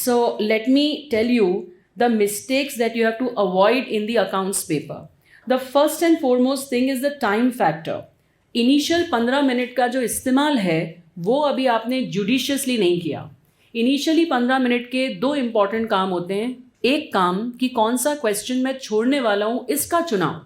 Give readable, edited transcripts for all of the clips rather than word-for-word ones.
So let me tell you the mistakes that you have to avoid in the accounts paper. The first and foremost thing is the time factor. Initial 15 minute का जो इस्तेमाल है वो अभी आपने judiciously नहीं किया. Initially 15 minute के दो इंपॉर्टेंट काम होते हैं. एक काम कि कौन सा क्वेश्चन मैं छोड़ने वाला हूँ इसका चुनाव.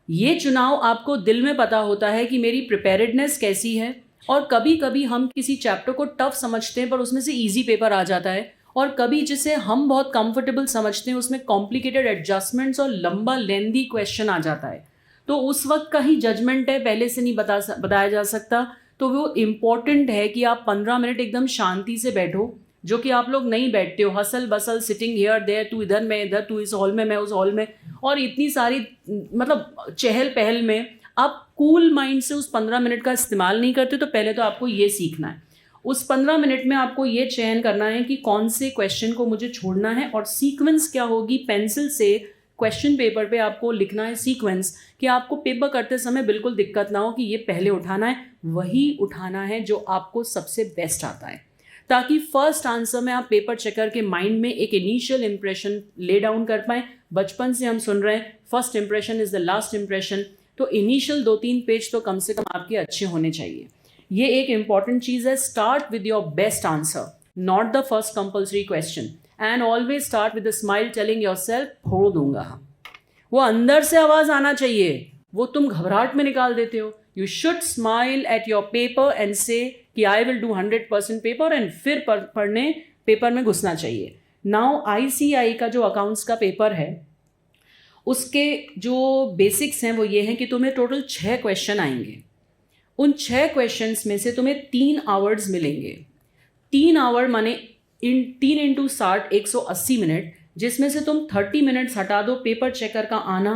ये चुनाव आपको दिल में पता होता है कि मेरी प्रिपेयर्डनेस कैसी है. और कभी कभी हम किसी चैप्टर को टफ समझते हैं पर उसमें से इजी पेपर आ जाता है, और कभी जिसे हम बहुत कंफर्टेबल समझते हैं उसमें कॉम्प्लिकेटेड एडजस्टमेंट्स और लंबा लेंदी क्वेश्चन आ जाता है. तो उस वक्त का ही जजमेंट है, पहले से नहीं बताया जा सकता. तो वो इम्पॉर्टेंट है कि आप 15 मिनट एकदम शांति से बैठो, जो कि आप लोग नहीं बैठते हो. Hustle bustle sitting here there, तू इधर मैं इधर, तू इस हॉल में मैं उस हॉल में, और इतनी सारी मतलब चहल पहल में आप कूल माइंड से उस 15 मिनट का इस्तेमाल नहीं करते. तो पहले तो आपको ये सीखना है. उस 15 मिनट में आपको ये चयन करना है कि कौन से क्वेश्चन को मुझे छोड़ना है, और सीक्वेंस क्या होगी. पेंसिल से क्वेश्चन पेपर पे आपको लिखना है सीक्वेंस, कि आपको पेपर करते समय बिल्कुल दिक्कत ना हो कि ये पहले उठाना है, वही उठाना है जो आपको सबसे बेस्ट आता है, ताकि फर्स्ट आंसर में आप पेपर चेकर के माइंड में एक इनिशियल इंप्रेशन ले डाउन कर पाएँ. बचपन से हम सुन रहे हैं first impression is the last impression. तो इनिशियल 2-3 पेज तो कम से कम आपके अच्छे होने चाहिए. ये एक इंपॉर्टेंट चीज़ है. Start with your best answer, not the first compulsory question, and always start with a smile telling yourself फोड़ दूंगा. वो अंदर से आवाज़ आना चाहिए, वो तुम घबराहट में निकाल देते हो. You should smile at your paper and से कि I will do 100% paper, and फिर पढ़ने पेपर में घुसना चाहिए. नाउ ICAI का जो अकाउंट्स का पेपर है उसके जो बेसिक्स हैं वो ये हैं कि तुम्हें टोटल 6 क्वेश्चन आएंगे. उन 6 क्वेश्चंस में से तुम्हें 3 आवर्स मिलेंगे. 3 आवर माने 3 × 60 180 मिनट, जिसमें से तुम 30 मिनट्स हटा दो पेपर चेकर का आना.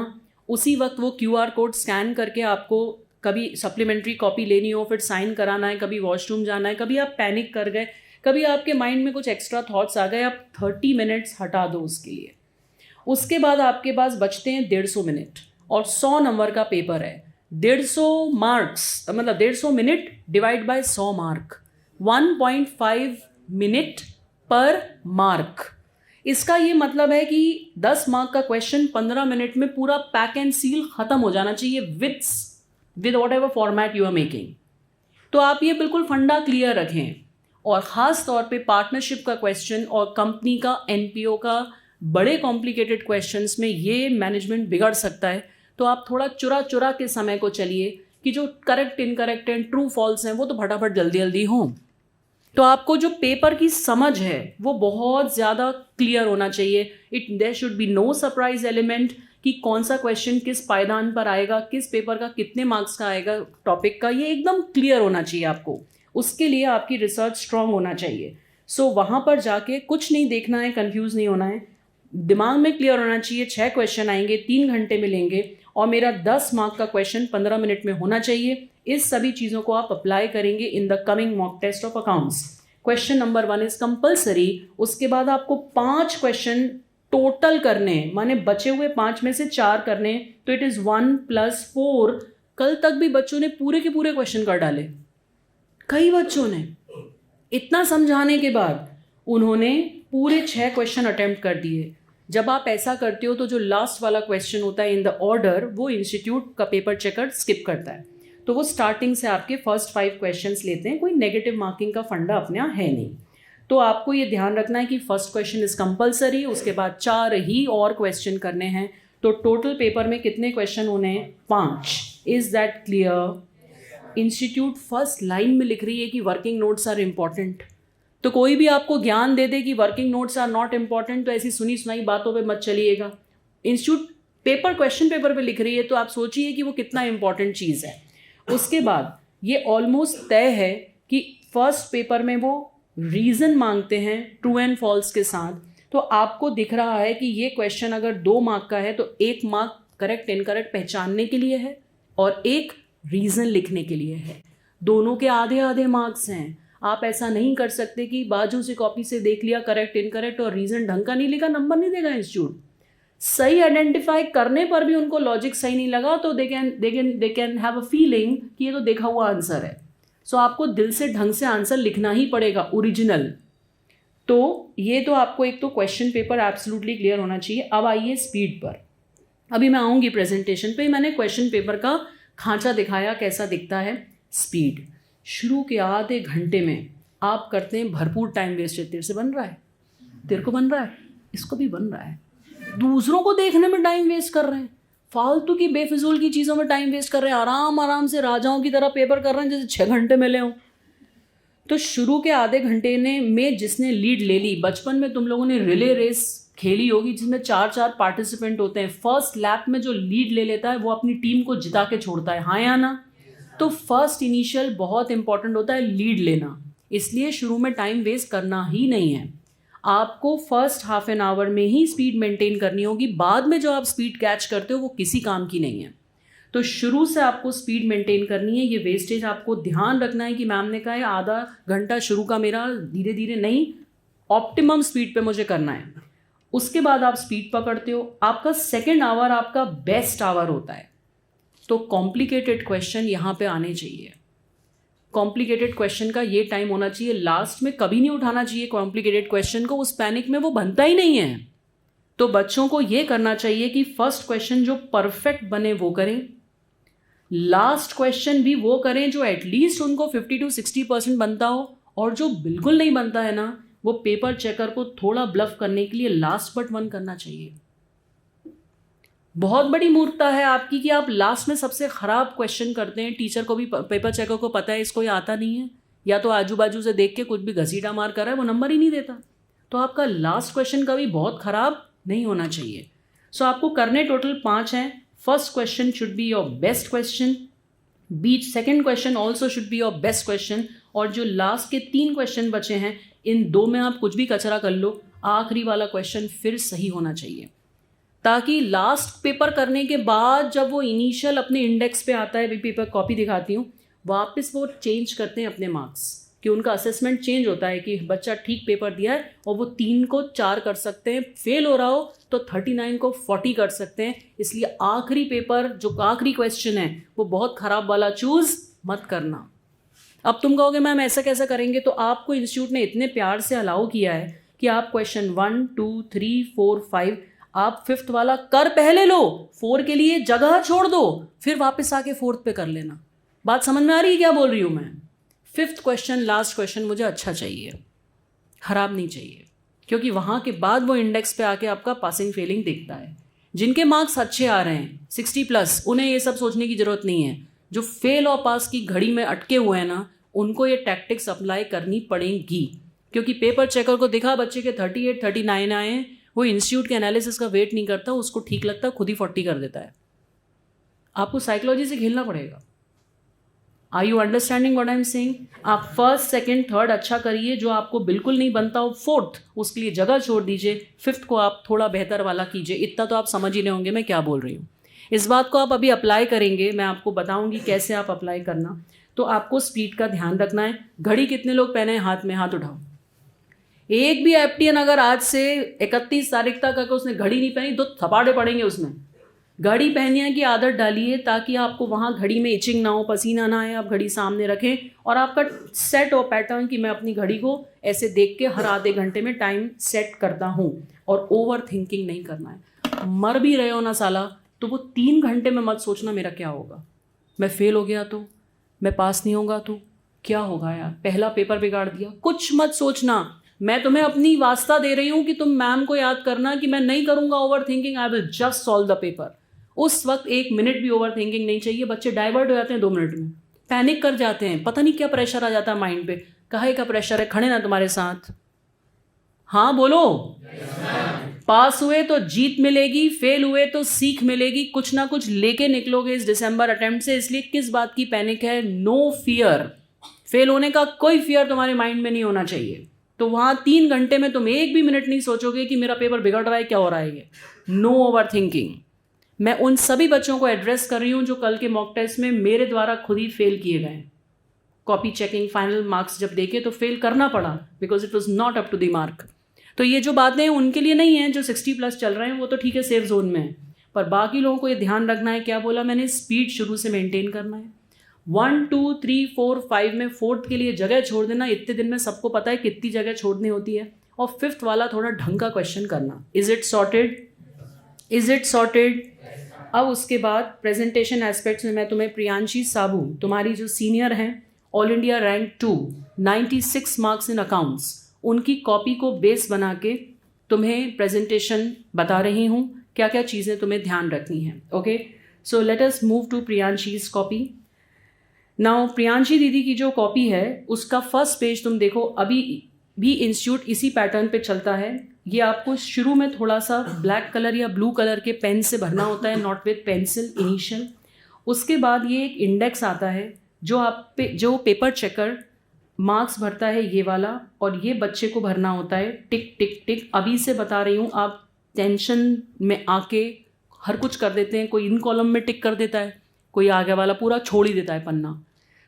उसी वक्त वो QR कोड स्कैन करके आपको कभी सप्लीमेंट्री कॉपी लेनी हो, फिर साइन कराना है, कभी वॉशरूम जाना है, कभी आप पैनिक कर गए, कभी आपके माइंड में कुछ एक्स्ट्रा थॉट्स आ गए, आप 30 मिनट्स हटा दो उसके लिए. उसके बाद आपके पास बचते हैं 150 मिनट, और 100 नंबर का पेपर है. 150 मार्क्स मतलब 150 minute divide by 100 mark, 1.5 minute पर मार्क. इसका ये मतलब है कि 10 मार्क का क्वेश्चन 15 मिनट में पूरा पैक एंड सील खत्म हो जाना चाहिए with whatever format you are making. तो आप ये बिल्कुल फंडा क्लियर रखें. और ख़ास तौर पे पार्टनरशिप का क्वेश्चन और कंपनी का NPO का बड़े कॉम्प्लिकेटेड क्वेश्चंस में ये मैनेजमेंट बिगड़ सकता है. तो आप थोड़ा चुरा के समय को चलिए कि जो correct incorrect and true false हैं वो तो फटाफट जल्दी जल्दी हों. तो आपको जो पेपर की समझ है वो बहुत ज़्यादा क्लियर होना चाहिए. There should be no surprise element कि कौन सा क्वेश्चन किस पायदान पर आएगा, किस पेपर का कितने मार्क्स का आएगा, टॉपिक का, ये एकदम क्लियर होना चाहिए आपको. उसके लिए आपकी रिसर्च स्ट्रांग होना चाहिए. सो वहाँ पर जाके कुछ नहीं देखना है, कंफ्यूज नहीं होना है, दिमाग में क्लियर होना चाहिए. 6 क्वेश्चन आएंगे, 3 घंटे मिलेंगे, और मेरा 10 मार्क का क्वेश्चन 15 मिनट में होना चाहिए. इस सभी चीज़ों को आप अप्लाई करेंगे in the coming mock test of accounts. Question number 1 is compulsory. उसके बाद आपको 5 क्वेश्चन टोटल करने हैं, माने बचे हुए 5 में से 4 करने हैं. तो इट इज़ 1 + 4. कल तक भी बच्चों ने पूरे के पूरे क्वेश्चन कर डाले. कई बच्चों ने इतना समझाने के बाद उन्होंने पूरे 6 क्वेश्चन अटेम्प्ट कर दिए. जब आप ऐसा करते हो तो जो लास्ट वाला क्वेश्चन होता है इन द ऑर्डर, वो इंस्टीट्यूट का पेपर चेकर स्किप करता है. तो वो स्टार्टिंग से आपके फर्स्ट 5 क्वेश्चंस लेते हैं. कोई नेगेटिव मार्किंग का फंडा अपने यहाँ है नहीं. तो आपको ये ध्यान रखना है कि फर्स्ट क्वेश्चन इज़ कंपल्सरी, उसके बाद 4 ही और क्वेश्चन करने हैं. तो टोटल पेपर में कितने क्वेश्चन होने हैं? 5. Is that clear? Institute first line में लिख रही है कि वर्किंग नोट्स आर इम्पॉर्टेंट. तो कोई भी आपको ज्ञान दे दे कि working notes are not important, तो ऐसी सुनी सुनाई बातों पे मत चलिएगा. इंस्टीट्यूट पेपर क्वेश्चन पेपर पे लिख रही है तो आप सोचिए कि वो कितना इंपॉर्टेंट चीज़ है. उसके बाद ये ऑलमोस्ट तय है कि फर्स्ट पेपर में वो रीज़न मांगते हैं ट्रू एंड फॉल्स के साथ. तो आपको दिख रहा है कि ये क्वेश्चन अगर 2 मार्क का है तो 1 मार्क करेक्ट इनकरेक्ट पहचानने के लिए है और 1 रीज़न लिखने के लिए है. दोनों के आधे आधे मार्क्स हैं. आप ऐसा नहीं कर सकते कि बाजू से कॉपी से देख लिया करेक्ट इनकरेक्ट और रीज़न ढंग का नहीं लिखा, नंबर नहीं देगा इंस्टीट्यूट. सही आइडेंटिफाई करने पर भी उनको लॉजिक सही नहीं लगा तो they can have a feeling कि ये तो देखा हुआ आंसर है. सो आपको दिल से ढंग से आंसर लिखना ही पड़ेगा, ओरिजिनल. तो ये तो आपको एक तो क्वेश्चन पेपर एब्सोल्युटली क्लियर होना चाहिए। अब आइए स्पीड पर। अभी मैं आऊँगी प्रेजेंटेशन पे, मैंने क्वेश्चन पेपर का खांचा दिखाया कैसा दिखता है। स्पीड शुरू के आधे घंटे में आप करते हैं भरपूर टाइम वेस्ट। तेरे से बन रहा है, तेरे को बन रहा है, इसको भी बन रहा है, दूसरों को देखने में टाइम वेस्ट कर रहे हैं, फालतू की बेफिजूल की चीज़ों में टाइम वेस्ट कर रहे हैं, आराम आराम से राजाओं की तरह पेपर कर रहे हैं जैसे 6 घंटे मिले हों। तो शुरू के आधे घंटे में जिसने लीड ले ली, बचपन में तुम लोगों ने रिले रेस खेली होगी जिसमें 4 पार्टिसिपेंट होते हैं। फर्स्ट लैप में जो लीड ले लेता है वो अपनी टीम को जिता के छोड़ता है, हाँ या ना? तो फर्स्ट इनिशियल बहुत इंपॉर्टेंट होता है लीड लेना, इसलिए शुरू में टाइम वेस्ट करना ही नहीं है। आपको फर्स्ट हाफ एन आवर में ही स्पीड मेंटेन करनी होगी, बाद में जो आप स्पीड कैच करते हो वो किसी काम की नहीं है। तो शुरू से आपको स्पीड मेंटेन करनी है। ये वेस्टेज आपको ध्यान रखना है कि मैम ने कहा है आधा घंटा शुरू का मेरा धीरे धीरे नहीं, ऑप्टिमम स्पीड पे मुझे करना है। उसके बाद आप स्पीड पकड़ते हो, आपका सेकेंड आवर आपका बेस्ट आवर होता है। तो कॉम्प्लिकेटेड क्वेश्चन यहाँ पे आने चाहिए। कॉम्प्लिकेटेड क्वेश्चन का ये टाइम होना चाहिए, लास्ट में कभी नहीं उठाना चाहिए कॉम्प्लिकेटेड क्वेश्चन को, उस पैनिक में वो बनता ही नहीं है। तो बच्चों को ये करना चाहिए कि फर्स्ट क्वेश्चन जो परफेक्ट बने वो करें, लास्ट क्वेश्चन भी वो करें जो एटलीस्ट उनको 50 to 60% बनता हो, और जो बिल्कुल नहीं बनता है ना वो पेपर चेकर को थोड़ा ब्लफ करने के लिए लास्ट बट वन करना चाहिए। बहुत बड़ी मूर्खता है आपकी कि आप लास्ट में सबसे खराब क्वेश्चन करते हैं। टीचर को भी, पेपर चेकर को पता है इसको ये आता नहीं है, या तो आजू बाजू से देख के कुछ भी घसीटा मार कर रहा है, वो नंबर ही नहीं देता। तो आपका लास्ट क्वेश्चन कभी बहुत खराब नहीं होना चाहिए। सो आपको करने टोटल 5 हैं। First question should be your best question, beach second question also should be your best question, और जो लास्ट के 3 क्वेश्चन बचे हैं इन 2 में आप कुछ भी कचरा कर लो, आखिरी वाला क्वेश्चन फिर सही होना चाहिए, ताकि लास्ट पेपर करने के बाद जब वो इनिशियल अपने इंडेक्स पे आता है, भी पेपर कॉपी दिखाती हूँ, वापस वो चेंज करते हैं अपने मार्क्स, कि उनका असेसमेंट चेंज होता है कि बच्चा ठीक पेपर दिया है और वो 3 को 4 कर सकते हैं, फेल हो रहा हो तो 39 को 40 कर सकते हैं। इसलिए आखिरी पेपर जो आखिरी क्वेश्चन है वो बहुत खराब वाला चूज मत करना। अब तुम कहोगे मैम ऐसा कैसा करेंगे, तो आपको इंस्टीट्यूट ने इतने प्यार से अलाउ किया है कि आप क्वेश्चन 1, 2, 3, 4, 5 आप 5th वाला कर पहले लो, 4 के लिए जगह छोड़ दो, फिर वापस आके 4th पे कर लेना। बात समझ में आ रही है क्या बोल रही हूँ मैं? 5th क्वेश्चन लास्ट क्वेश्चन मुझे अच्छा चाहिए, खराब नहीं चाहिए, क्योंकि वहाँ के बाद वो इंडेक्स पे आके आपका पासिंग फेलिंग दिखता है। जिनके मार्क्स अच्छे आ रहे हैं 60+, उन्हें ये सब सोचने की ज़रूरत नहीं है। जो फेल और पास की घड़ी में अटके हुए हैं ना, उनको ये टैक्टिक्स अप्लाई करनी पड़ेंगी, क्योंकि पेपर चेकर को दिखा बच्चे के 38, 39 आए हैं, वो इंस्टीट्यूट के एनालिसिस का वेट नहीं करता, उसको ठीक लगता खुद ही 40 कर देता है। आपको साइकोलॉजी से खेलना पड़ेगा। Are you understanding what I am saying? आप फर्स्ट, सेकंड, थर्ड अच्छा करिए, जो आपको बिल्कुल नहीं बनता हो 4th उसके लिए जगह छोड़ दीजिए, 5th को आप थोड़ा बेहतर वाला कीजिए। इतना तो आप समझ ही रहे होंगे मैं क्या बोल रही हूँ। इस बात को आप अभी अप्लाई करेंगे, मैं आपको बताऊंगी कैसे आप अप्लाई करना। तो आपको स्पीड का ध्यान रखना है। घड़ी कितने लोग पहने हैं हाथ में? हाथ उठाओ। एक भी एफटीएन अगर आज से 31 तारीख तक अगर उसने घड़ी नहीं पहनी तो थपाड़े पड़ेंगे उसमें। घड़ी पहनने की आदत डालिए ताकि आपको वहाँ घड़ी में इचिंग ना हो, पसीना ना आए। आप घड़ी सामने रखें और आपका सेट हो पैटर्न कि मैं अपनी घड़ी को ऐसे देख के हर आधे घंटे में टाइम सेट करता हूँ, और ओवर थिंकिंग नहीं करना है। मर भी रहे हो ना साला, तो वो 3 घंटे में मत सोचना मेरा क्या होगा, मैं फेल हो गया तो, मैं पास नहीं होगा तो क्या होगा यार, पहला पेपर बिगाड़ दिया, कुछ मत सोचना। मैं तुम्हें अपनी वास्ता दे रही हूँ कि तुम मैम को याद करना कि मैं नहीं करूँगा over thinking, I will just solve the paper. उस वक्त 1 मिनट भी ओवर थिंकिंग नहीं चाहिए। बच्चे डाइवर्ट हो जाते हैं 2 मिनट में, पैनिक कर जाते हैं, पता नहीं क्या प्रेशर आ जाता है माइंड पे। काहे का प्रेशर है? खड़े ना तुम्हारे साथ, हाँ बोलो। पास हुए तो जीत मिलेगी, फेल हुए तो सीख मिलेगी, कुछ ना कुछ लेके निकलोगे इस दिसंबर अटेम्प्ट से। इसलिए किस बात की पैनिक है? No fear. फेल होने का कोई फियर तुम्हारे माइंड में नहीं होना चाहिए। तो वहाँ 3 घंटे में तुम 1 भी मिनट नहीं सोचोगे कि मेरा पेपर बिगड़ रहा है, क्या हो रहा है ये। No overthinking. मैं उन सभी बच्चों को एड्रेस कर रही हूँ जो कल के मॉक टेस्ट में मेरे द्वारा खुद ही फेल किए गए। कॉपी चेकिंग फाइनल मार्क्स जब देखे तो फेल करना पड़ा, because it was not up to the mark. तो ये जो बातें हैं उनके लिए नहीं है, जो 60+ चल रहे हैं वो तो ठीक है, सेफ जोन में है, पर बाकी लोगों को ये ध्यान रखना है। क्या बोला मैंने? स्पीड शुरू से मेंटेन करना है। 1, 2, 3, 4, 5 में 4th के लिए जगह छोड़ देना। इतने दिन में सबको पता है कितनी जगह छोड़नी होती है, और 5th वाला थोड़ा ढंग का क्वेश्चन करना. Is it sorted? Is it sorted? अब उसके बाद प्रेजेंटेशन एस्पेक्ट्स में मैं तुम्हें प्रियांशी साबू, तुम्हारी जो सीनियर हैं, all India rank 2, 96 marks in accounts, उनकी कॉपी को बेस बना के तुम्हें प्रेजेंटेशन बता रही हूँ, क्या क्या चीज़ें तुम्हें ध्यान रखनी है. Okay, so let us move to Priyanshi's copy. Now Priyanshi दीदी की जो कॉपी है उसका फर्स्ट पेज तुम देखो. अभी भी इंस्टीट्यूट इसी पैटर्न पे चलता है. ये आपको शुरू में थोड़ा सा ब्लैक कलर या ब्लू कलर के पेन से भरना होता है, नॉट विथ पेंसिल इनिशियल. उसके बाद ये एक इंडेक्स आता है जो पेपर चेकर मार्क्स भरता है, ये वाला, और ये बच्चे को भरना होता है टिक टिक टिक. अभी से बता रही हूँ, आप टेंशन में आके हर कुछ कर देते हैं. कोई इन कॉलम में टिक कर देता है, कोई आगे वाला पूरा छोड़ ही देता है पन्ना.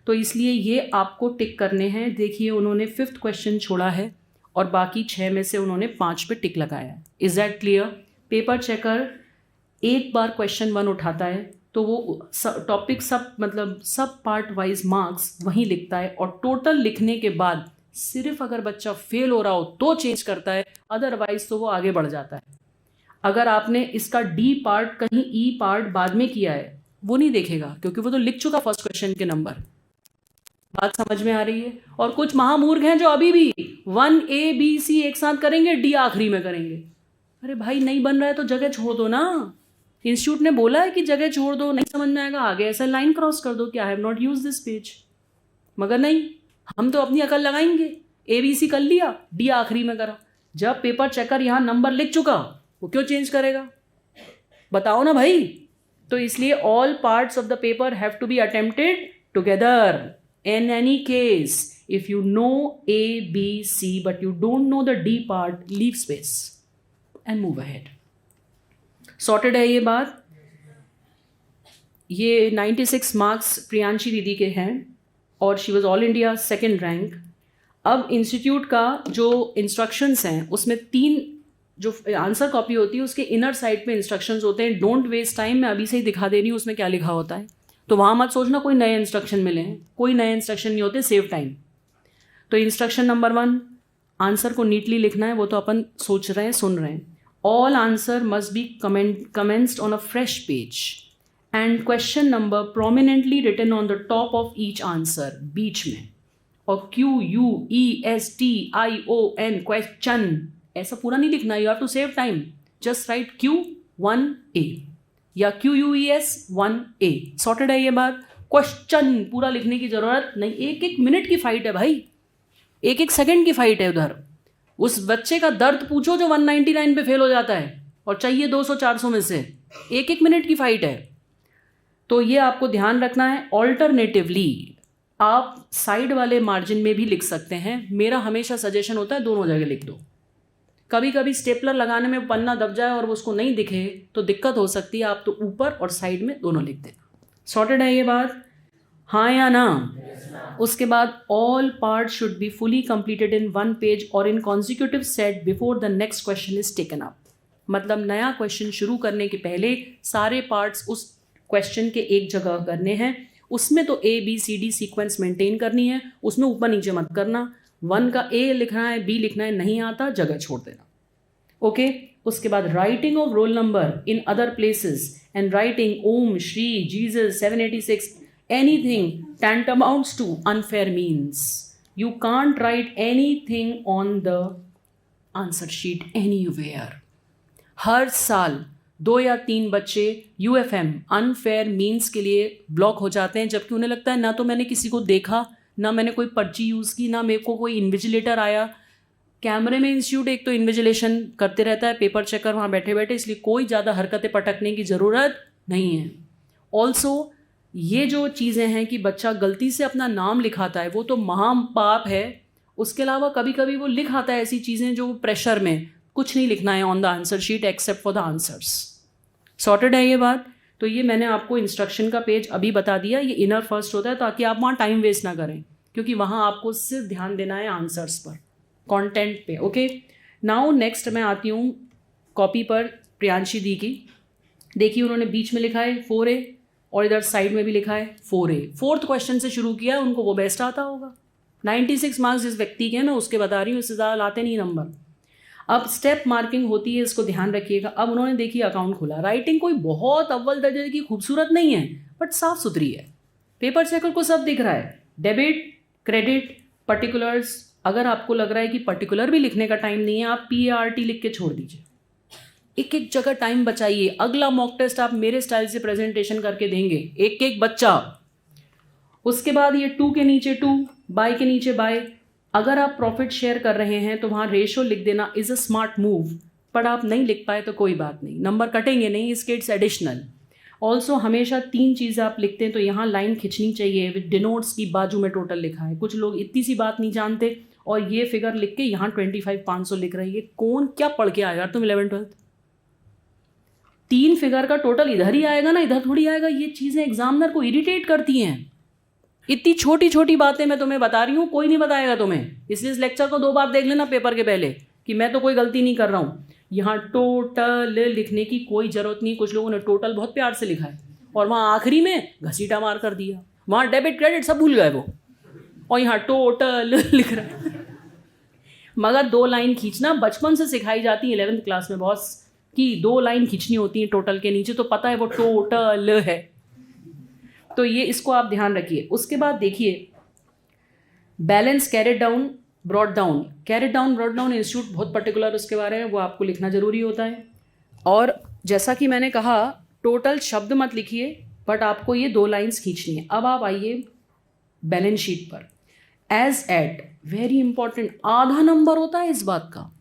तो इसलिए ये आपको टिक करने हैं. देखिए उन्होंने 5th क्वेश्चन छोड़ा है और बाकी 6 में से उन्होंने 5 पे टिक लगाया है. Is that clear? Paper checker एक बार क्वेश्चन 1 उठाता है तो वो टॉपिक सब पार्ट वाइज मार्क्स वहीं लिखता है, और टोटल लिखने के बाद सिर्फ अगर बच्चा फेल हो रहा हो तो चेंज करता है, अदरवाइज तो वो आगे बढ़ जाता है. अगर आपने इसका डी पार्ट कहीं ई पार्ट बाद में किया है वो नहीं देखेगा, क्योंकि वो तो लिख चुका फर्स्ट क्वेश्चन के नंबर. बात समझ में आ रही है? और कुछ महामूर्ख हैं जो अभी भी 1A B C एक साथ करेंगे, डी आखिरी में करेंगे. अरे भाई, नहीं बन रहा है तो जगह छोड़ दो ना. इंस्टीट्यूट ने बोला है कि जगह छोड़ दो, नहीं समझ में आएगा आगे ऐसा लाइन क्रॉस कर दो कि I have not use this page. मगर नहीं, हम तो अपनी अकल लगाएंगे. ABC कर लिया, डी आखिरी में करा. जब पेपर चेकर यहाँ नंबर लिख चुका, वो क्यों चेंज करेगा? बताओ ना भाई. तो इसलिए all parts of the paper have to be attempted together. In any case, if you know A, B, C, but you don't know the D part, leave space and move ahead. Sorted है ये बात? ये 96 marks Priyanshi दीदी के हैं और she was all India 2nd rank. अब institute का जो इंस्ट्रक्शंस हैं उसमें 3 जो आंसर कॉपी होती है उसके इनर साइड पे इंस्ट्रक्शंस होते हैं. डोंट वेस्ट टाइम, मैं अभी से ही दिखा दे रही हूँ उसमें क्या लिखा होता है. तो वहाँ मत सोचना कोई नए इंस्ट्रक्शन मिले हैं, कोई नए इंस्ट्रक्शन नहीं होते, सेव टाइम. तो इंस्ट्रक्शन नंबर 1, आंसर को नीटली लिखना है, वो तो अपन सोच रहे हैं, सुन रहे हैं. All answer must be commenced on a fresh page and question number prominently written on the top of each answer, बीच में. और QUESTION क्वेश्चन ऐसा पूरा नहीं लिखना. You have to save time. Just write Q1A या QUES 1A. सॉर्टेड है ये बात? क्वेश्चन पूरा लिखने की जरूरत नहीं. 1-1 मिनट की फाइट है भाई, 1-1 सेकंड की फाइट है. उधर उस बच्चे का दर्द पूछो जो 199 पे फेल हो जाता है और चाहिए 200-400 में से. 1-1 मिनट की फाइट है. तो ये आपको ध्यान रखना है. ऑल्टरनेटिवली आप साइड वाले मार्जिन में भी लिख सकते हैं. मेरा हमेशा सजेशन होता है दोनों जगह लिख दो. कभी कभी स्टेपलर लगाने में पन्ना दब जाए और वो उसको नहीं दिखे तो दिक्कत हो सकती है. आप तो ऊपर और साइड में दोनों लिख देना. सॉर्टेड है ये बात? हाँ या ना? उसके बाद all part should be fully completed in 1 page और in consecutive set before the next question is taken up. मतलब नया क्वेश्चन शुरू करने के पहले सारे पार्ट्स उस क्वेश्चन के एक जगह करने हैं. उसमें तो ABCD सीक्वेंस मेंटेन करनी है, उसमें ऊपर नीचे मत करना. 1 का A लिखना है, B लिखना है, नहीं आता जगह छोड़ देना. ओके. उसके बाद writing of roll number in other places and writing Om Shri Jesus 786 anything tantamounts to unfair means. You can't write anything on the answer sheet anywhere. हर साल 2 या 3 बच्चे UFM अनफेयर मीन्स के लिए ब्लॉक हो जाते हैं, जबकि उन्हें लगता है ना तो मैंने किसी को देखा, ना मैंने कोई पर्ची यूज़ की, ना मेरे को कोई इन्विजिलेटर आया. कैमरे में इंस्टीट्यूट एक तो इन्विजिलेशन करते रहता है, पेपर चेकर वहाँ बैठे बैठे, इसलिए कोई ज़्यादा हरकतें पटकने की ज़रूरत नहीं है. ऑल्सो ये जो चीज़ें हैं कि बच्चा गलती से अपना नाम लिखाता है वो तो महापाप है. उसके अलावा कभी कभी वो लिख आता है ऐसी चीज़ें जो प्रेशर में कुछ नहीं लिखना है on the answer sheet except for the answers. Sorted है ये बात? तो ये मैंने आपको इंस्ट्रक्शन का पेज अभी बता दिया. ये इनर फर्स्ट होता है ताकि आप वहाँ टाइम वेस्ट ना करें, क्योंकि वहाँ आपको सिर्फ ध्यान देना है आंसर्स पर, कंटेंट पे. ओके. नाउ नेक्स्ट मैं आती हूँ कॉपी पर प्रियांशी दी की. देखिए उन्होंने बीच में लिखा है 4A और इधर साइड में भी लिखा है 4A. 4th क्वेश्चन से शुरू किया है, उनको वो बेस्ट आता होगा. 96 मार्क्स जिस व्यक्ति के हैं मैं उसके बता रही हूँ, इससे ज़्यादा लाते नहीं नंबर. अब स्टेप मार्किंग होती है, इसको ध्यान रखिएगा। अब उन्होंने देखिए अकाउंट खोला, राइटिंग कोई बहुत अव्वल दर्जे की खूबसूरत नहीं है बट साफ सुथरी है, पेपर चेकर को सब दिख रहा है, डेबिट क्रेडिट पर्टिकुलर्स। अगर आपको लग रहा है कि पर्टिकुलर भी लिखने का टाइम नहीं है, आप PART लिख के छोड़ दीजिए, एक एक जगह टाइम बचाइए। अगला मॉक टेस्ट आप मेरे स्टाइल से प्रेजेंटेशन करके देंगे, एक एक बच्चा। उसके बाद ये 2 के नीचे 2, बाय के नीचे बाय। अगर आप प्रॉफिट शेयर कर रहे हैं तो वहाँ रेशो लिख देना इज़ अ स्मार्ट मूव, पर आप नहीं लिख पाए तो कोई बात नहीं, नंबर कटेंगे नहीं, इसके इट्स एडिशनल। ऑल्सो हमेशा 3 चीज़ें आप लिखते हैं तो यहाँ लाइन खिंचनी चाहिए विद डिनोट्स की बाजू में टोटल लिखा है। कुछ लोग इतनी सी बात नहीं जानते और ये फिगर लिख के यहाँ 25,500 लिख रही है। कौन क्या पढ़ के आएगा तुम 11th-12th? 3 फिगर का टोटल इधर ही आएगा ना, इधर थोड़ी आएगा। ये चीज़ें एग्जामिनर को इरिटेट करती हैं। इतनी छोटी छोटी बातें मैं तुम्हें बता रही हूँ, कोई नहीं बताएगा तुम्हें, इसलिए इस लेक्चर को 2 बार देख लेना पेपर के पहले कि मैं तो कोई गलती नहीं कर रहा हूँ। यहाँ टोटल लिखने की कोई ज़रूरत नहीं। कुछ लोगों ने टोटल बहुत प्यार से लिखा है और वहाँ आखिरी में घसीटा मार कर दिया, वहाँ डेबिट क्रेडिट सब भूल गए वो, और यहाँ टोटल लिख रहा है। मगर 2 लाइन खींचना बचपन से सिखाई जाती है 11th क्लास में बॉस, कि 2 लाइन खींचनी होती है टोटल के नीचे, तो पता है वो टोटल है। तो ये इसको आप ध्यान रखिए। उसके बाद देखिए balance carried down brought down. Carried down brought down institute बहुत पर्टिकुलर उसके बारे में, वो आपको लिखना ज़रूरी होता है। और जैसा कि मैंने कहा टोटल शब्द मत लिखिए बट आपको ये 2 लाइन्स खींचनी है। अब आप आइए बैलेंस शीट पर। एज एट वेरी इंपॉर्टेंट, आधा नंबर होता है इस बात का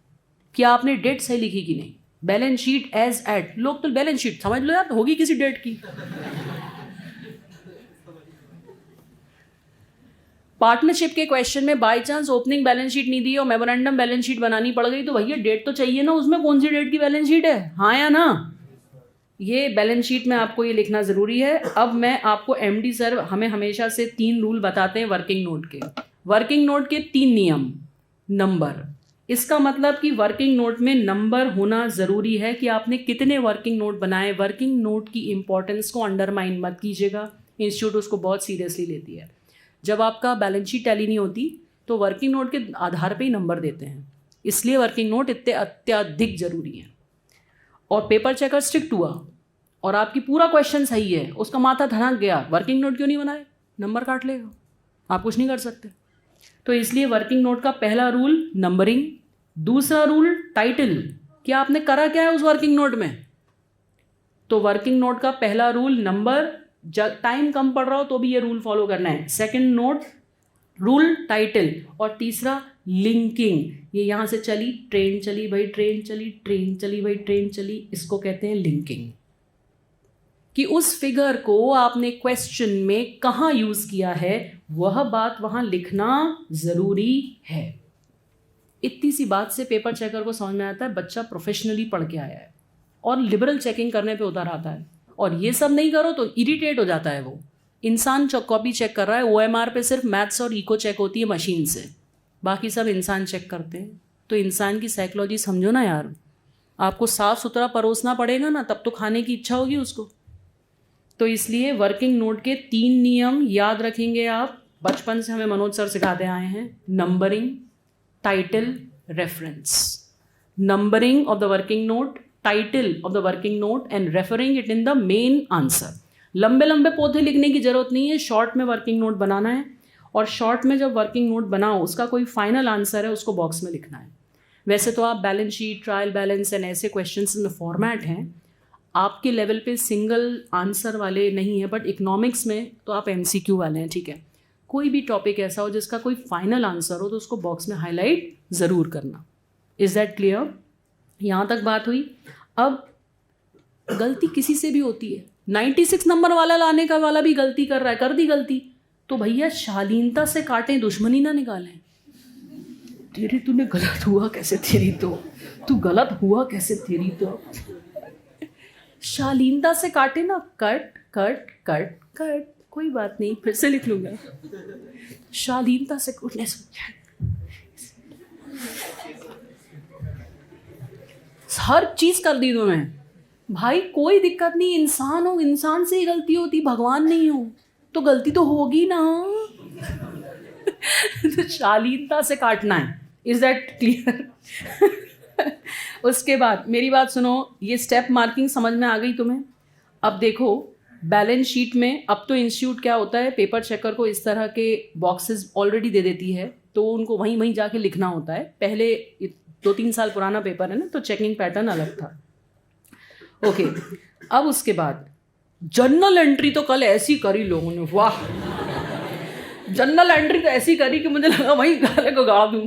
कि आपने डेट सही लिखी कि नहीं। बैलेंस शीट एज एट, लोग तो बैलेंस शीट समझ लो यार होगी किसी डेट की। पार्टनरशिप के क्वेश्चन में by chance opening balance sheet नहीं दी और मेमोरेंडम बैलेंस शीट बनानी पड़ गई तो भैया डेट तो चाहिए ना, उसमें कौन सी डेट की बैलेंस शीट है, हाँ या ना। ये बैलेंस शीट में आपको ये लिखना ज़रूरी है। अब मैं आपको MD सर हमें हमेशा से 3 रूल बताते हैं वर्किंग नोट के। वर्किंग नोट के 3 नियम। नंबर, इसका मतलब कि वर्किंग नोट में नंबर होना ज़रूरी है कि आपने कितने वर्किंग नोट बनाए। वर्किंग नोट की इंपॉर्टेंस को अंडरमाइन मत कीजिएगा, इंस्टीट्यूट उसको बहुत सीरियसली लेती है। जब आपका बैलेंस शीट टैली नहीं होती तो वर्किंग नोट के आधार पे ही नंबर देते हैं, इसलिए वर्किंग नोट इतने अत्यधिक ज़रूरी हैं। और पेपर चेकर स्ट्रिक्ट हुआ और आपकी पूरा क्वेश्चन सही है, उसका माथा धनक गया, वर्किंग नोट क्यों नहीं बनाए, नंबर काट लेगा, आप कुछ नहीं कर सकते। तो इसलिए वर्किंग नोट का पहला रूल नंबरिंग। दूसरा रूल टाइटल, क्या आपने करा क्या है उस वर्किंग नोट में। तो वर्किंग नोट का पहला रूल नंबर, टाइम कम पड़ रहा हो तो भी ये रूल फॉलो करना है। सेकंड नोट रूल टाइटल, और तीसरा लिंकिंग। ये यहाँ से चली ट्रेन चली भाई ट्रेन चली, ट्रेन चली भाई ट्रेन चली, इसको कहते हैं लिंकिंग। कि उस फिगर को आपने क्वेश्चन में कहाँ यूज़ किया है वह बात वहाँ लिखना ज़रूरी है। इतनी सी बात से पेपर चेकर को समझ में आता है बच्चा प्रोफेशनली पढ़ के आया है और लिबरल चेकिंग करने पे उतर आता है। और ये सब नहीं करो तो इरिटेट हो जाता है वो। इंसान कॉपी चेक कर रहा है, OMR पे सिर्फ मैथ्स और इको चेक होती है मशीन से, बाकी सब इंसान चेक करते हैं। तो इंसान की साइकोलॉजी समझो ना यार, आपको साफ़ सुथरा परोसना पड़ेगा ना, तब तो खाने की इच्छा होगी उसको। तो इसलिए वर्किंग नोट के 3 नियम याद रखेंगे आप, बचपन से हमें मनोज सर सिखाते आए हैं। Numbering, title, reference. Numbering of the working note, title of the working note and referring it in the main answer. लंबे लंबे पौधे लिखने की ज़रूरत नहीं है, शॉर्ट में वर्किंग नोट बनाना है। और शॉर्ट में जब वर्किंग नोट बनाओ उसका कोई फाइनल आंसर है उसको बॉक्स में लिखना है। वैसे तो आप balance sheet, trial balance and ऐसे क्वेश्चंस में फॉर्मेट हैं, आपके लेवल पे सिंगल आंसर वाले नहीं है, बट इकोनॉमिक्स में तो आप MCQ वाले हैं, ठीक है। कोई भी टॉपिक ऐसा हो जिसका कोई फाइनल आंसर हो तो उसको बॉक्स में हाईलाइट ज़रूर करना। Is that clear? यहाँ तक बात हुई। अब गलती किसी से भी होती है, 96 नंबर वाला लाने का वाला भी गलती कर रहा है, कर दी गलती तो भैया शालीनता से काटें, दुश्मनी ना निकालें। तेरी तूने गलत हुआ कैसे, तेरी तो तू गलत हुआ कैसे, तेरी तो शालीनता से काटे ना, कट कट कट कट, कोई बात नहीं, फिर से लिख लूँगा। शालीनता से कूटने से हर चीज़ कर दी तुम्हें भाई, कोई दिक्कत नहीं, इंसान हो, इंसान से ही गलती होती, भगवान नहीं हो तो गलती तो होगी ना। तो शालीनता से काटना है। Is that clear? उसके बाद मेरी बात सुनो, ये स्टेप मार्किंग समझ में आ गई तुम्हें? अब देखो बैलेंस शीट में अब तो इंस्टीट्यूट क्या होता है, पेपर चेकर को इस तरह के बॉक्सेस ऑलरेडी दे देती है, तो उनको वहीं वहीं जाके लिखना होता है। पहले 2-3 साल पुराना पेपर है ना, तो चेकिंग पैटर्न अलग था। ओके, अब उसके बाद जर्नल एंट्री तो कल ऐसी करी लोगों ने, वाह! जर्नल एंट्री तो ऐसी करी कि मुझे लगा वहीं गाले को गा दूँ।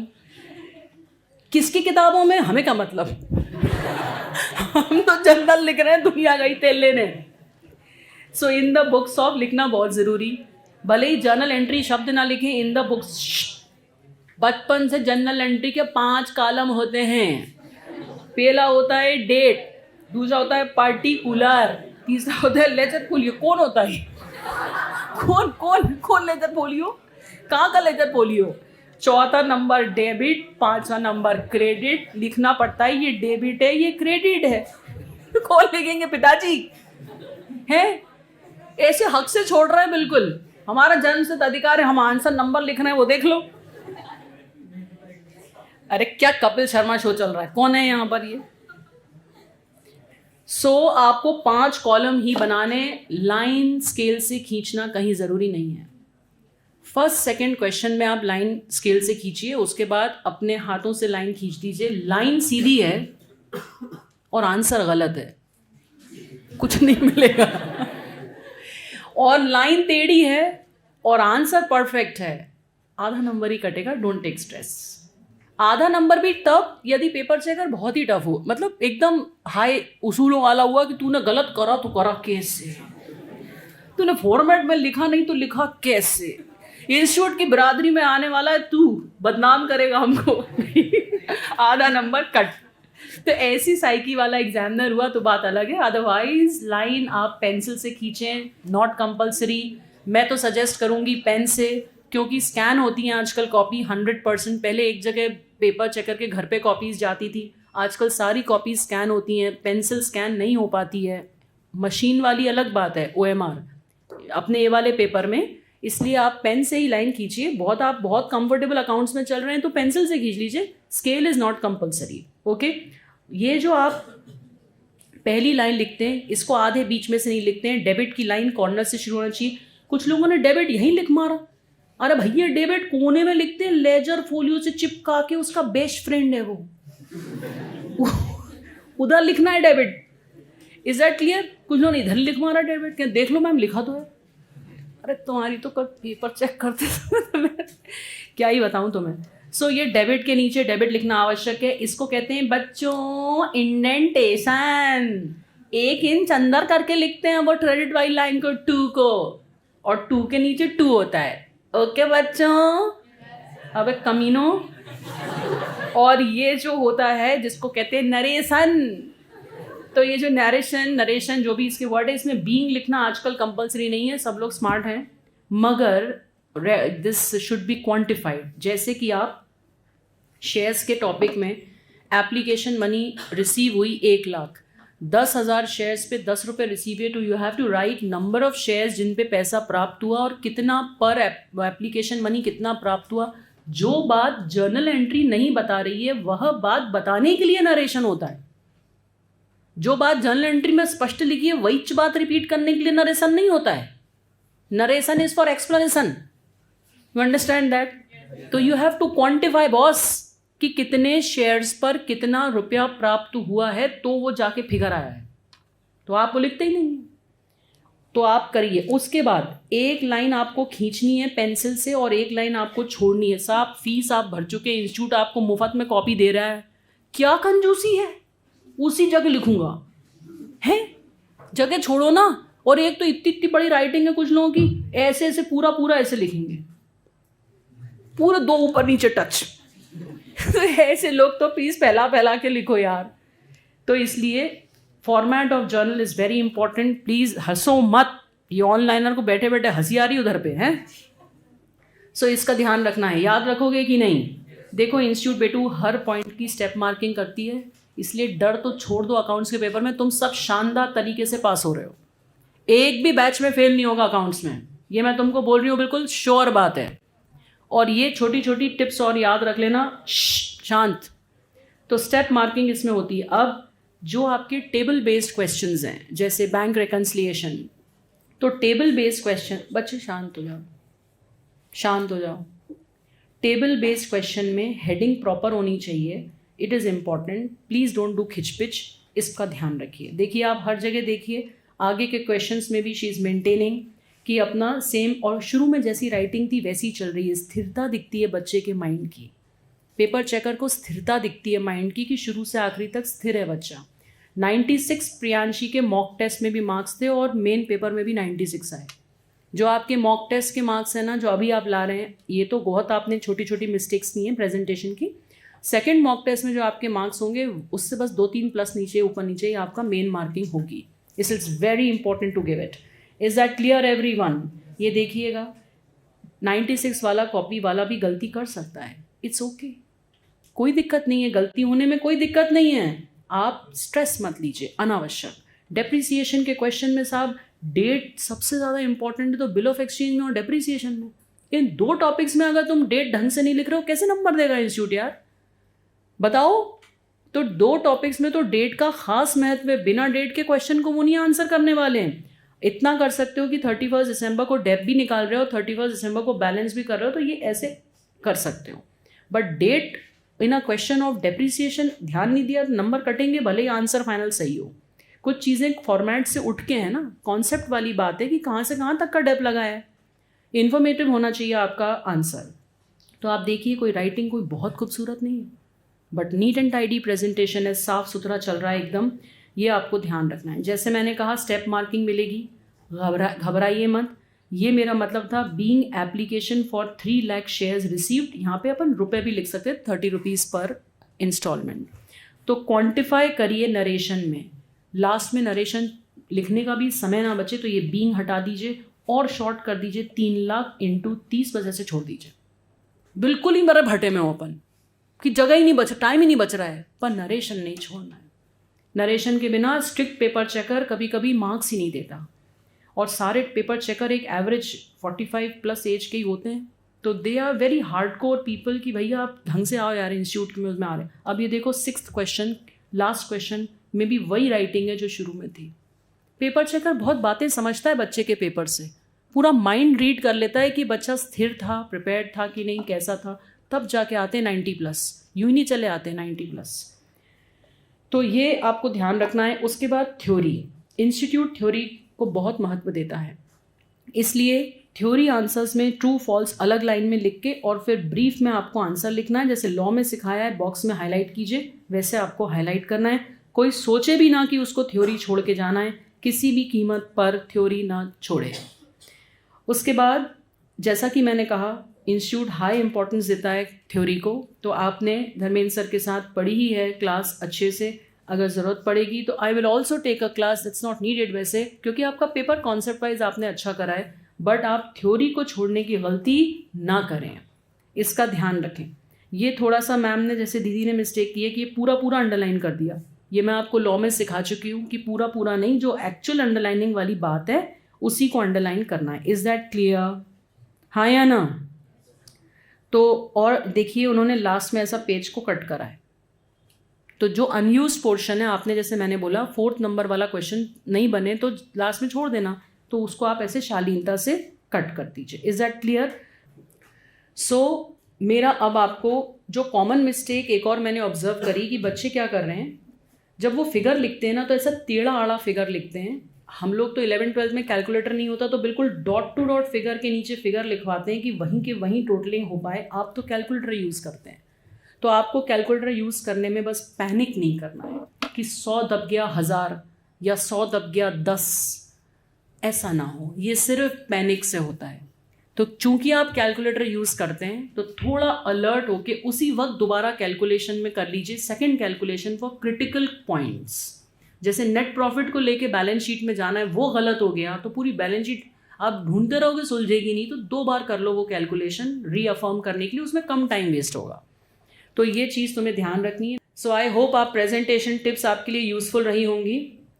किसकी किताबों में, हमें क्या मतलब, हम तो जर्नल लिख रहे हैं दुनिया गई तेल लेने। सो इन द बुक्स ऑफ लिखना बहुत ज़रूरी, भले ही जर्नल एंट्री शब्द ना लिखें, इन द बुक्स। बचपन से जर्नल एंट्री के 5 कॉलम होते हैं। पहला होता है डेट, दूसरा होता है पार्टिकुलर, तीसरा होता है लेजर फोलियो। कौन होता है? कौन कौन कौन लेजर फोलियो? कहाँ का लेजर फोलियो? चौथा नंबर डेबिट, 5वां नंबर क्रेडिट। लिखना पड़ता है ये डेबिट है, ये क्रेडिट है। कौन लिखेंगे पिताजी? हैं? ऐसे हक से छोड़ रहे हैं बिल्कुल, हमारा जन्मसिद्ध अधिकार है, हम आंसर नंबर लिख रहे हैं, वो देख लो। अरे क्या कपिल शर्मा शो चल रहा है? कौन है यहाँ पर ये? आपको 5 कॉलम ही बनाने, लाइन स्केल से खींचना कहीं ज़रूरी नहीं है। फर्स्ट सेकंड क्वेश्चन में आप लाइन स्केल से खींचिए, उसके बाद अपने हाथों से लाइन खींच दीजिए। लाइन सीधी है और आंसर गलत है, कुछ नहीं मिलेगा। और लाइन टेढ़ी है और आंसर परफेक्ट है, आधा नंबर ही कटेगा। Don't take stress. आधा नंबर भी तब यदि पेपर चेकर बहुत ही टफ हो, मतलब एकदम हाई उसूलों वाला हुआ कि तूने गलत करा तो करा कैसे, तूने फॉर्मेट में लिखा नहीं तो लिखा कैसे, इंस्टीट्यूट की बिरादरी में आने वाला है तू, बदनाम करेगा हमको। आधा नंबर कट। तो ऐसी साइकी वाला एग्जामिनर हुआ तो बात अलग है, अदरवाइज लाइन आप पेंसिल से खींचें, नॉट कंपलसरी। मैं तो सजेस्ट करूँगी पेन से, क्योंकि स्कैन होती हैं आजकल कॉपी 100%। पहले एक जगह पेपर चेकर के घर पे कॉपीज़ जाती थी, आजकल सारी कॉपीज स्कैन होती हैं, पेंसिल स्कैन नहीं हो पाती है। मशीन वाली अलग बात है, OMR अपने ये वाले पेपर में। इसलिए आप पेन से ही लाइन खींचिए। आप बहुत कंफर्टेबल अकाउंट्स में चल रहे हैं तो पेंसिल से खींच लीजिए, scale is not compulsory. Okay, ये जो आप पहली लाइन लिखते हैं इसको आधे बीच में से नहीं लिखते हैं। डेबिट की लाइन कॉर्नर से शुरू होना चाहिए। कुछ लोगों ने डेबिट यहीं लिख मारा। अरे भैया, डेबिट कोने में लिखते हैं, लेजर फोलियो से चिपका के, उसका बेस्ट फ्रेंड है वो। उधर लिखना है डेबिट। Is that clear? कुछ लोगों ने इधर लिख मारा डेबिट। क्या देख लो मैम, लिखा तो है। अरे तुम्हारी तो कब पेपर चेक करते क्या ही बताऊं तुम्हें। ये डेबिट के नीचे डेबिट लिखना आवश्यक है। इसको कहते हैं बच्चों इंडेंटेशन। 1 इंच अंदर करके लिखते हैं वो क्रेडिट वाली लाइन को, 2 को, और 2 के नीचे 2 होता है। ओके बच्चों, अब कमीनो। और ये जो होता है जिसको कहते हैं नरेशन, तो ये जो नरेशन जो भी इसके वर्ड है, इसमें बीइंग लिखना आजकल कंपलसरी नहीं है, सब लोग स्मार्ट हैं, मगर दिस शुड बी क्वांटिफाइड। जैसे कि आप शेयर्स के टॉपिक में एप्लीकेशन मनी रिसीव हुई 1 लाख, 10,000 शेयर्स पे 10 रुपये रिसीव है, तो you have to write number of shares जिन पे पैसा प्राप्त हुआ और कितना पर एप्लीकेशन मनी कितना प्राप्त हुआ। जो बात जर्नल एंट्री नहीं बता रही है वह बात बताने के लिए नरेशन होता है। जो बात जर्नल एंट्री में स्पष्ट लिखी है वही बात रिपीट करने के लिए नरेशन नहीं होता है। Narration is for explanation, you understand that? तो you have to quantify boss कि कितने शेयर्स पर कितना रुपया प्राप्त हुआ है, तो वो जाके फिगर आया है। तो आप वो लिखते ही नहीं, तो आप करिए। उसके बाद 1 लाइन आपको खींचनी है पेंसिल से और 1 लाइन आपको छोड़नी है। साहब फीस आप भर चुके, इंस्टीट्यूट आपको मुफ्त में कॉपी दे रहा है, क्या कंजूसी है? उसी जगह लिखूंगा है, जगह छोड़ो ना। और एक तो इतनी बड़ी राइटिंग है कुछ लोगों की, ऐसे ऐसे पूरा ऐसे लिखेंगे, पूरे 2 ऊपर नीचे टच। ऐसे लोग तो प्लीज फैला के लिखो यार। तो इसलिए format of journal is very important. Please हंसो मत, ये ऑनलाइनर को बैठे बैठे हंसी आ रही उधर पे है। इसका ध्यान रखना है। याद रखोगे कि नहीं? देखो इंस्टीट्यूट बेटू हर पॉइंट की स्टेप मार्किंग करती है, इसलिए डर तो छोड़ दो। अकाउंट्स के पेपर में तुम सब शानदार तरीके से पास हो रहे हो, एक भी बैच में फेल नहीं होगा अकाउंट्स में, ये मैं तुमको बोल रही हूँ, बिल्कुल श्योर बात है। और ये छोटी छोटी टिप्स और याद रख लेना। शांत, तो स्टेप मार्किंग इसमें होती है। अब जो आपके टेबल बेस्ड क्वेश्चंस हैं, जैसे बैंक रिकन्सिलिएशन, तो टेबल बेस्ड क्वेश्चन, बच्चे शांत हो जाओ, शांत हो जाओ। टेबल बेस्ड क्वेश्चन में हेडिंग प्रॉपर होनी चाहिए, it is important, please don't do खिचपिच, इसका ध्यान रखिए। देखिए आप हर जगह देखिए, आगे के क्वेश्चंस में भी शी इज़ मेंटेनिंग कि अपना सेम, और शुरू में जैसी राइटिंग थी वैसी चल रही है। स्थिरता दिखती है बच्चे के माइंड की, पेपर चेकर को स्थिरता दिखती है माइंड की कि शुरू से आखिरी तक स्थिर है बच्चा। 96 प्रियांशी के मॉक टेस्ट में भी मार्क्स थे और मेन पेपर में भी 96 आए। जो आपके मॉक टेस्ट के मार्क्स हैं ना, जो अभी आप ला रहे हैं, ये तो बहुत आपने छोटी छोटी मिस्टेक्स की हैं प्रेजेंटेशन की। सेकंड मॉक टेस्ट में जो आपके मार्क्स होंगे उससे बस 2-3 प्लस नीचे ऊपर नीचे ही आपका मेन मार्किंग होगी। This is very important to give it. Is that clear everyone? ये देखिएगा, 96 वाला कॉपी वाला भी गलती कर सकता है, इट्स ओके, कोई दिक्कत नहीं है, गलती होने में कोई दिक्कत नहीं है। आप स्ट्रेस मत लीजिए अनावश्यक। डेप्रिसिएशन के क्वेश्चन में साहब डेट सबसे ज़्यादा इंपॉर्टेंट है, तो बिल ऑफ एक्सचेंज में और डेप्रिसिएशन में, इन 2 टॉपिक्स में अगर तुम डेट ढंग से नहीं लिख रहे हो, कैसे नंबर देगा इंस्टीट्यूट यार, बताओ। तो 2 टॉपिक्स में तो डेट का खास महत्व है, बिना डेट के क्वेश्चन को वो नहीं आंसर करने वाले हैं। इतना कर सकते हो कि 31 दिसंबर को डेप भी निकाल रहे हो, 31 दिसंबर को बैलेंस भी कर रहे हो, तो ये ऐसे कर सकते हो। But date in a question of depreciation ध्यान नहीं दिया तो नंबर कटेंगे, भले ही आंसर फाइनल सही हो। कुछ चीज़ें फॉर्मेट से उठ के हैं ना, कॉन्सेप्ट वाली बात है कि कहाँ से कहाँ तक का डेप लगा है। इन्फॉर्मेटिव होना चाहिए आपका आंसर। तो आप देखिए, कोई राइटिंग कोई बहुत खूबसूरत नहीं है, but neat and tidy presentation है, साफ सुथरा चल रहा है एकदम, ये आपको ध्यान रखना है। जैसे मैंने कहा स्टेप मार्किंग मिलेगी, घबराइए मत। ये मेरा मतलब था being application for 3 lakh shares received, यहाँ पे अपन रुपए भी लिख सकते हैं, 30 रुपीज़ पर इंस्टॉलमेंट। तो क्वांटिफाई करिए नरेशन में, लास्ट में नरेशन लिखने का भी समय ना बचे, तो ये बीइंग हटा दीजिए और शॉर्ट कर दीजिए 3 लाख इंटू 30 वजह से छोड़ दीजिए। बिल्कुल ही मेरे भटे में हो अपन कि जगह ही नहीं बच, टाइम ही नहीं बच रहा है, पर नरेशन नहीं छोड़ना है। नरेशन के बिना स्ट्रिक्ट पेपर चेकर कभी कभी मार्क्स ही नहीं देता, और सारे पेपर चेकर एक एवरेज 45 प्लस एज के ही होते हैं, तो they are very hardcore people कि भैया आप ढंग से आओ यार, इंस्टीट्यूट में उसमें आ रहे हैं। अब ये देखो 6th क्वेश्चन, लास्ट क्वेश्चन में भी वही राइटिंग है जो शुरू में थी। पेपर चेकर बहुत बातें समझता है बच्चे के पेपर से, पूरा माइंड रीड कर लेता है कि बच्चा स्थिर था, प्रिपेयर्ड था कि नहीं, कैसा था, तब जाके आते हैं 90 प्लस, यूँ ही नहीं चले आते 90 प्लस। तो ये आपको ध्यान रखना है। उसके बाद थ्योरी, इंस्टीट्यूट थ्योरी को बहुत महत्व देता है, इसलिए थ्योरी आंसर्स में ट्रू फॉल्स अलग लाइन में लिख के और फिर ब्रीफ में आपको आंसर लिखना है। जैसे लॉ में सिखाया है, बॉक्स में हाईलाइट कीजिए, वैसे आपको हाईलाइट करना है। कोई सोचे भी ना कि उसको थ्योरी छोड़ के जाना है, किसी भी कीमत पर थ्योरी ना छोड़े। उसके बाद जैसा कि मैंने कहा, इंस्टीट्यूट हाई इंपॉर्टेंस देता है थ्योरी को, तो आपने धर्मेंद्र सर के साथ पढ़ी ही है क्लास अच्छे से। अगर ज़रूरत पड़ेगी तो I will also take a class, that's not needed वैसे, क्योंकि आपका पेपर कॉन्सेप्ट वाइज आपने अच्छा करा है, बट आप थ्योरी को छोड़ने की गलती ना करें, इसका ध्यान रखें। ये थोड़ा सा मैम ने, जैसे दीदी ने मिस्टेक की है कि ये पूरा पूरा अंडरलाइन कर दिया। ये मैं आपको लॉ में सिखा चुकी हूँ कि पूरा पूरा नहीं, जो एक्चुअल अंडरलाइनिंग वाली बात है उसी को अंडरलाइन करना है। Is that clear? हाँ या ना? तो और देखिए उन्होंने लास्ट में ऐसा पेज को कट करा है, तो जो अनयूज पोर्शन है, आपने जैसे मैंने बोला 4th नंबर वाला क्वेश्चन नहीं बने तो लास्ट में छोड़ देना, तो उसको आप ऐसे शालीनता से कट कर दीजिए। Is that clear? सो मेरा अब आपको जो कॉमन मिस्टेक एक और मैंने ऑब्जर्व करी कि बच्चे क्या कर रहे हैं, जब वो फिगर लिखते हैं ना तो ऐसा टेढ़ा आड़ा फिगर लिखते हैं। हम लोग तो 11th-12th में कैलकुलेटर नहीं होता, तो बिल्कुल डॉट टू डॉट फिगर के नीचे फिगर लिखवाते हैं कि वहीं के वहीं टोटलिंग हो पाए। आप तो कैलकुलेटर यूज़ करते हैं, तो आपको कैलकुलेटर यूज़ करने में बस पैनिक नहीं करना है कि 100 दब गया 1000 या 100 दब गया 10, ऐसा ना हो, ये सिर्फ पैनिक से होता है। तो चूंकि आप कैलकुलेटर यूज़ करते हैं तो थोड़ा अलर्ट होके उसी वक्त दोबारा कैलकुलेशन में कर लीजिए, second calculation for critical points. जैसे नेट प्रॉफिट को लेके बैलेंस शीट में जाना है, वो गलत हो गया तो पूरी बैलेंस शीट आप ढूंढते रहोगे, सुलझेगी नहीं, तो 2 बार कर लो वो कैलकुलेशन रीअफर्म करने के लिए, उसमें कम टाइम वेस्ट होगा। तो ये चीज़ तुम्हें ध्यान रखनी है। सो आई होप आप प्रेजेंटेशन टिप्स आपके लिए यूज़फुल रही होंगी,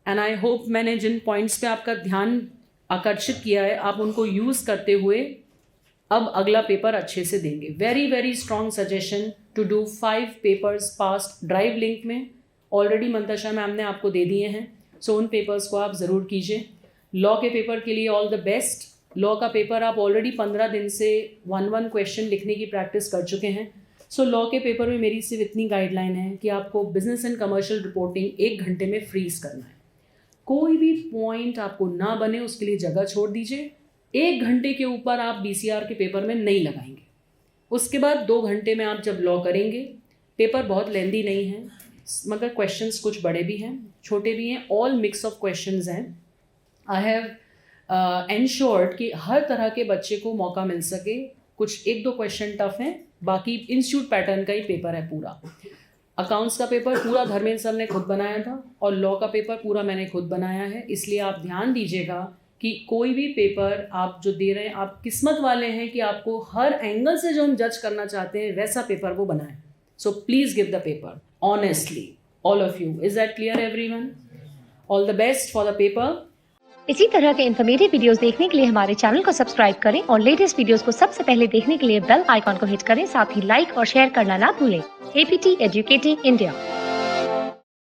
एंड आई होप मैंने जिन पॉइंट्स पे आपका ध्यान आकर्षित किया है आप उनको यूज़ करते हुए अब अगला पेपर अच्छे से देंगे। Very very strong suggestion, to do 5 papers past drive link में। ऑलरेडी मंतशा मैम ने आपको दे दिए हैं, सो उन पेपर्स को आप ज़रूर कीजिए। लॉ के पेपर के लिए ऑल द बेस्ट। लॉ का पेपर आप ऑलरेडी 15 दिन से 1 क्वेश्चन लिखने की प्रैक्टिस कर चुके हैं। सो लॉ के पेपर में मेरी सिर्फ इतनी गाइडलाइन है कि आपको बिजनेस एंड कमर्शियल रिपोर्टिंग 1 घंटे में फ्रीज करना है। कोई भी पॉइंट आपको ना बने उसके लिए जगह छोड़ दीजिए। 1 घंटे के ऊपर आप BCR के पेपर में नहीं लगाएंगे। उसके बाद 2 घंटे में आप जब लॉ करेंगे, पेपर बहुत लेंदी नहीं है मगर क्वेश्चंस कुछ बड़े भी हैं छोटे भी हैं, ऑल मिक्स ऑफ क्वेश्चंस हैं। आई हैव एंश्योर्ड कि हर तरह के बच्चे को मौका मिल सके। कुछ 1-2 क्वेश्चन टफ हैं, बाकी इंस्टीट्यूट पैटर्न का ही पेपर है पूरा। अकाउंट्स का पेपर पूरा धर्मेंद्र सर ने खुद बनाया था और लॉ का पेपर पूरा मैंने खुद बनाया है। इसलिए आप ध्यान दीजिएगा कि कोई भी पेपर आप जो दे रहे हैं, आप किस्मत वाले हैं कि आपको हर एंगल से जो हम जज करना चाहते हैं वैसा पेपर वो बनाएं। So please give the paper honestly, all of you. Is that clear everyone? All the best for the paper. इसी तरह के इन्फॉर्मेटिव वीडियोस देखने के लिए हमारे चैनल को सब्सक्राइब करें और लेटेस्ट वीडियोस को सबसे पहले देखने के लिए बेल आइकॉन को हिट करें। साथ ही लाइक और शेयर करना ना भूलें। APT educating India.